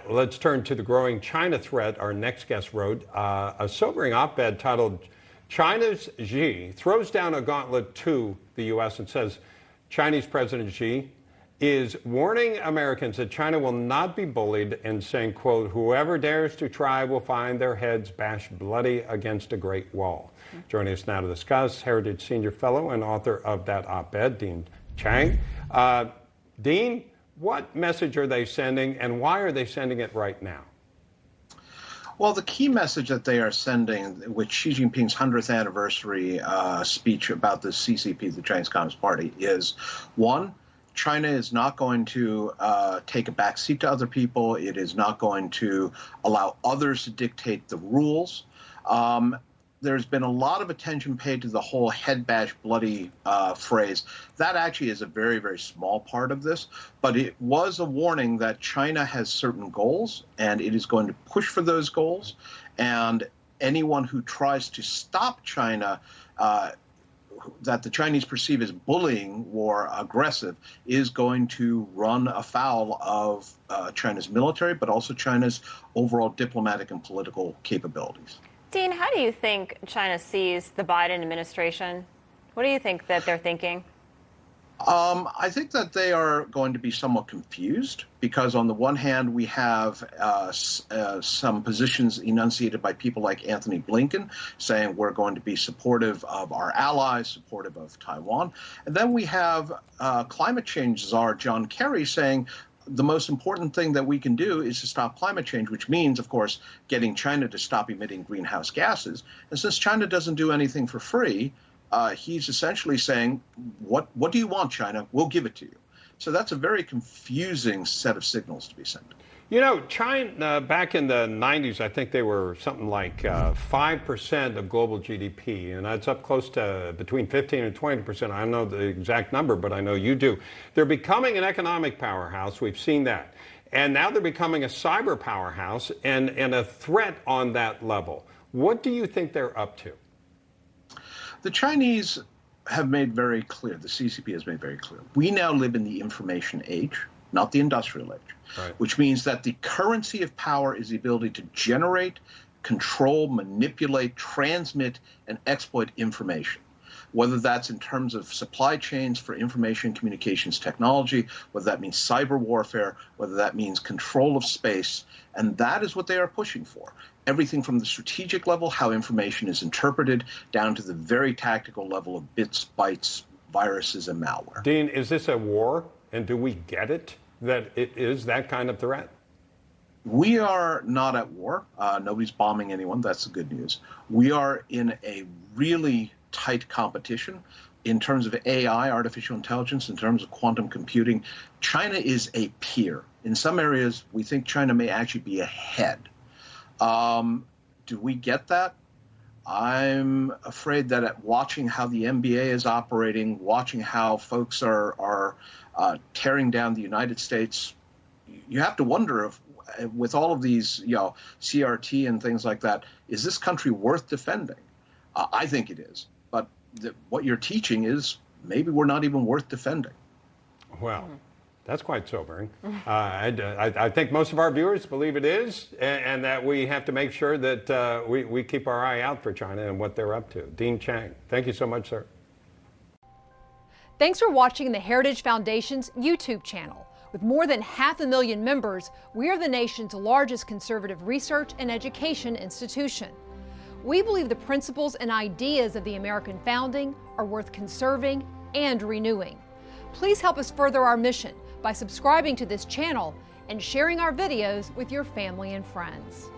Let's turn to the growing China threat our next guest wrote. A sobering op-ed titled, China's Xi throws down a gauntlet to the U.S. and says Chinese President Xi is warning Americans that China will not be bullied and saying, quote, whoever dares to try will find their heads bashed bloody against a great wall. Joining us now to discuss, Heritage Senior Fellow and author of that op-ed, Dean Cheng. Dean, what message are they sending, and why are they sending it right now? Well, the key message that they are sending with Xi Jinping's 100th anniversary speech about the CCP, the Chinese Communist Party, is, one, China is not going to take a backseat to other people. It is not going to allow others to dictate the rules. There's been a lot of attention paid to the whole head bash bloody phrase. That actually is a very, very small part of this, but it was a warning that China has certain goals and it is going to push for those goals. And anyone who tries to stop China, that the Chinese perceive as bullying or aggressive, is going to run afoul of China's military, but also China's overall diplomatic and political capabilities. Dean, how do you think China sees the Biden administration? What do you think that they're thinking? I think that they are going to be somewhat confused because, on the one hand, we have some positions enunciated by people like Anthony Blinken saying we're going to be supportive of our allies, supportive of Taiwan. And then we have climate change czar John Kerry saying the most important thing that we can do is to stop climate change, which means, of course, getting China to stop emitting greenhouse gases. And since China doesn't do anything for free, he's essentially saying, what do you want, China? We'll give it to you. So that's a very confusing set of signals to be sent. You know, China, back in the 90s, I think they were something like 5% of global GDP, and that's up close to between 15 and 20%. I don't know the exact number, but I know you do. They're becoming an economic powerhouse. We've seen that. And now they're becoming a cyber powerhouse and a threat on that level. What do you think they're up to? The Chinese have made very clear, the CCP has made very clear, we now live in the information age, not the industrial age, right, which means that the currency of power is the ability to generate, control, manipulate, transmit, and exploit information, whether that's in terms of supply chains for information communications technology, whether that means cyber warfare, whether that means control of space, and that is what they are pushing for. Everything from the strategic level, how information is interpreted, down to the very tactical level of bits, bytes, viruses, and malware. Dean, is this a war? And do we get it, that it is that kind of threat? We are not at war. Nobody's bombing anyone. That's the good news. We are in a really tight competition in terms of AI, artificial intelligence, in terms of quantum computing. China is a peer. In some areas, we think China may actually be ahead. Do we get that? I'm afraid that at watching how the NBA is operating, watching how folks are tearing down the United States, you have to wonder if, with all of these, CRT and things like that, is this country worth defending? I think it is. But what you're teaching is maybe we're not even worth defending. Well, that's quite sobering. I think most of our viewers believe it is, and that we have to make sure that we keep our eye out for China and what they're up to. Dean Cheng, thank you so much, sir. Thanks for watching the Heritage Foundation's YouTube channel. With more than 500,000 members, we are the nation's largest conservative research and education institution. We believe the principles and ideas of the American founding are worth conserving and renewing. Please help us further our mission by subscribing to this channel and sharing our videos with your family and friends.